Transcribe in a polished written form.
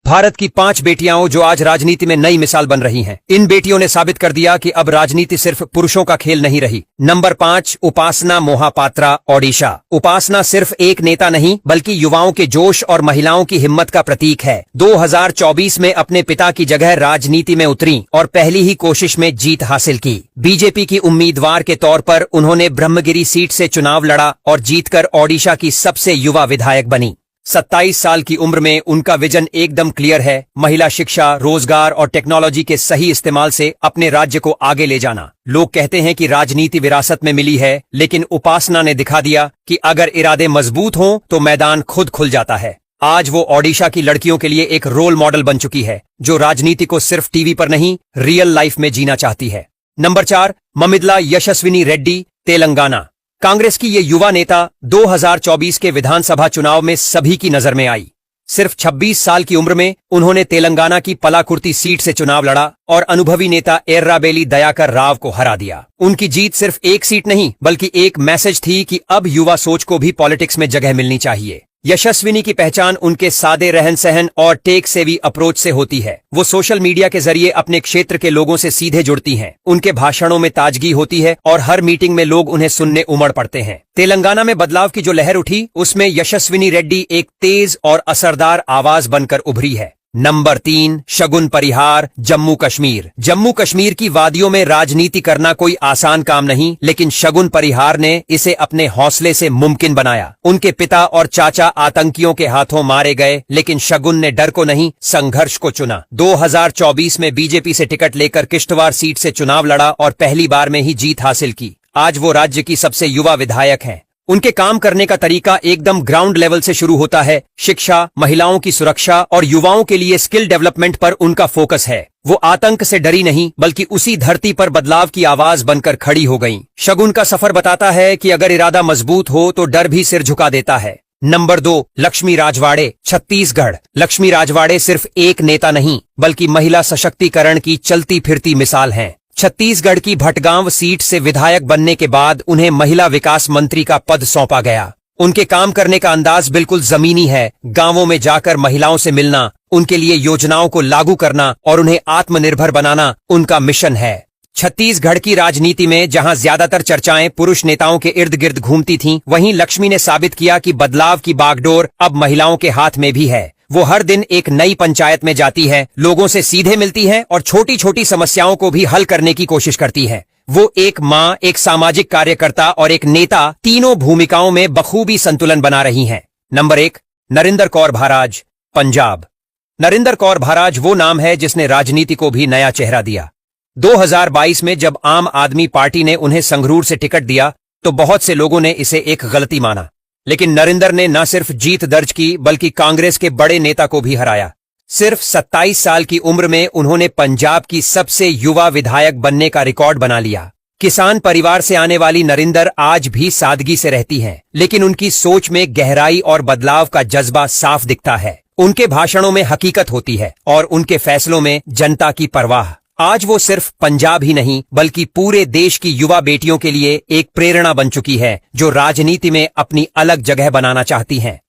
भारत की 5 बेटियां जो आज राजनीति में नई मिसाल बन रही हैं। इन बेटियों ने साबित कर दिया कि अब राजनीति सिर्फ पुरुषों का खेल नहीं रही। नंबर 5, उपासना मोहापात्रा, ओडिशा। उपासना सिर्फ एक नेता नहीं बल्कि युवाओं के जोश और महिलाओं की हिम्मत का प्रतीक है। 2024 में अपने पिता की जगह राजनीति में उतरी और पहली ही कोशिश में जीत हासिल की। बीजेपी की उम्मीदवार के तौर पर उन्होंने ब्रह्मगिरी सीट से चुनाव लड़ा और जीतकर ओडिशा की सबसे युवा विधायक बनी। 27 साल की उम्र में उनका विजन एकदम क्लियर है, महिला शिक्षा, रोजगार और टेक्नोलॉजी के सही इस्तेमाल से अपने राज्य को आगे ले जाना। लोग कहते हैं कि राजनीति विरासत में मिली है, लेकिन उपासना ने दिखा दिया कि अगर इरादे मजबूत हों तो मैदान खुद खुल जाता है। आज वो ओडिशा की लड़कियों के लिए एक रोल मॉडल बन चुकी है, जो राजनीति को सिर्फ टीवी पर नहीं, रियल लाइफ में जीना चाहती है। नंबर 4, ममिदला यशस्विनी रेड्डी, तेलंगाना। कांग्रेस की ये युवा नेता 2024 के विधानसभा चुनाव में सभी की नजर में आई। सिर्फ 26 साल की उम्र में उन्होंने तेलंगाना की पलाकुर्ती सीट से चुनाव लड़ा और अनुभवी नेता एर्राबेली दयाकर राव को हरा दिया। उनकी जीत सिर्फ एक सीट नहीं बल्कि एक मैसेज थी कि अब युवा सोच को भी पॉलिटिक्स में जगह मिलनी चाहिए। यशस्विनी की पहचान उनके सादे रहन सहन और टेक सेवी अप्रोच से होती है। वो सोशल मीडिया के जरिए अपने क्षेत्र के लोगों से सीधे जुड़ती हैं। उनके भाषणों में ताजगी होती है और हर मीटिंग में लोग उन्हें सुनने उमड़ पड़ते हैं। तेलंगाना में बदलाव की जो लहर उठी, उसमें यशस्विनी रेड्डी एक तेज और असरदार आवाज बनकर उभरी है। नंबर 3, शगुन परिहार, जम्मू कश्मीर। जम्मू कश्मीर की वादियों में राजनीति करना कोई आसान काम नहीं, लेकिन शगुन परिहार ने इसे अपने हौसले से मुमकिन बनाया। उनके पिता और चाचा आतंकियों के हाथों मारे गए, लेकिन शगुन ने डर को नहीं, संघर्ष को चुना। 2024 में बीजेपी से टिकट लेकर किश्तवाड़ सीट से चुनाव लड़ा और पहली बार में ही जीत हासिल की। आज वो राज्य की सबसे युवा विधायक हैं। उनके काम करने का तरीका एकदम ग्राउंड लेवल से शुरू होता है। शिक्षा, महिलाओं की सुरक्षा और युवाओं के लिए स्किल डेवलपमेंट पर उनका फोकस है। वो आतंक से डरी नहीं बल्कि उसी धरती पर बदलाव की आवाज बनकर खड़ी हो गईं। शगुन का सफर बताता है कि अगर इरादा मजबूत हो तो डर भी सिर झुका देता है। नंबर 2, लक्ष्मी राजवाड़े, छत्तीसगढ़। लक्ष्मी राजवाड़े सिर्फ एक नेता नहीं बल्कि महिला सशक्तिकरण की चलती फिरती मिसाल हैं। छत्तीसगढ़ की भटगांव सीट से विधायक बनने के बाद उन्हें महिला विकास मंत्री का पद सौंपा गया। उनके काम करने का अंदाज बिल्कुल जमीनी है। गांवों में जाकर महिलाओं से मिलना, उनके लिए योजनाओं को लागू करना और उन्हें आत्मनिर्भर बनाना उनका मिशन है। छत्तीसगढ़ की राजनीति में जहां ज्यादातर चर्चाएं पुरुष नेताओं के इर्द गिर्द घूमती थीं, वहीं लक्ष्मी ने साबित किया कि बदलाव की बागडोर अब महिलाओं के हाथ में भी है। वो हर दिन एक नई पंचायत में जाती है, लोगों से सीधे मिलती है और छोटी छोटी समस्याओं को भी हल करने की कोशिश करती है। वो एक माँ, एक सामाजिक कार्यकर्ता और एक नेता, तीनों भूमिकाओं में बखूबी संतुलन बना रही हैं। नंबर 1, नरिंदर कौर भारद्वाज, पंजाब। नरिंदर कौर भारद्वाज वो नाम है जिसने राजनीति को भी नया चेहरा दिया। 2022 में जब आम आदमी पार्टी ने उन्हें संगरूर से टिकट दिया तो बहुत से लोगों ने इसे एक गलती माना, लेकिन नरिंदर ने न सिर्फ जीत दर्ज की बल्कि कांग्रेस के बड़े नेता को भी हराया। सिर्फ 27 साल की उम्र में उन्होंने पंजाब की सबसे युवा विधायक बनने का रिकॉर्ड बना लिया। किसान परिवार से आने वाली नरिंदर आज भी सादगी से रहती हैं, लेकिन उनकी सोच में गहराई और बदलाव का जज्बा साफ दिखता है। उनके भाषणों में हकीकत होती है और उनके फैसलों में जनता की परवाह। आज वो सिर्फ पंजाब ही नहीं बल्कि पूरे देश की युवा बेटियों के लिए एक प्रेरणा बन चुकी है, जो राजनीति में अपनी अलग जगह बनाना चाहती हैं।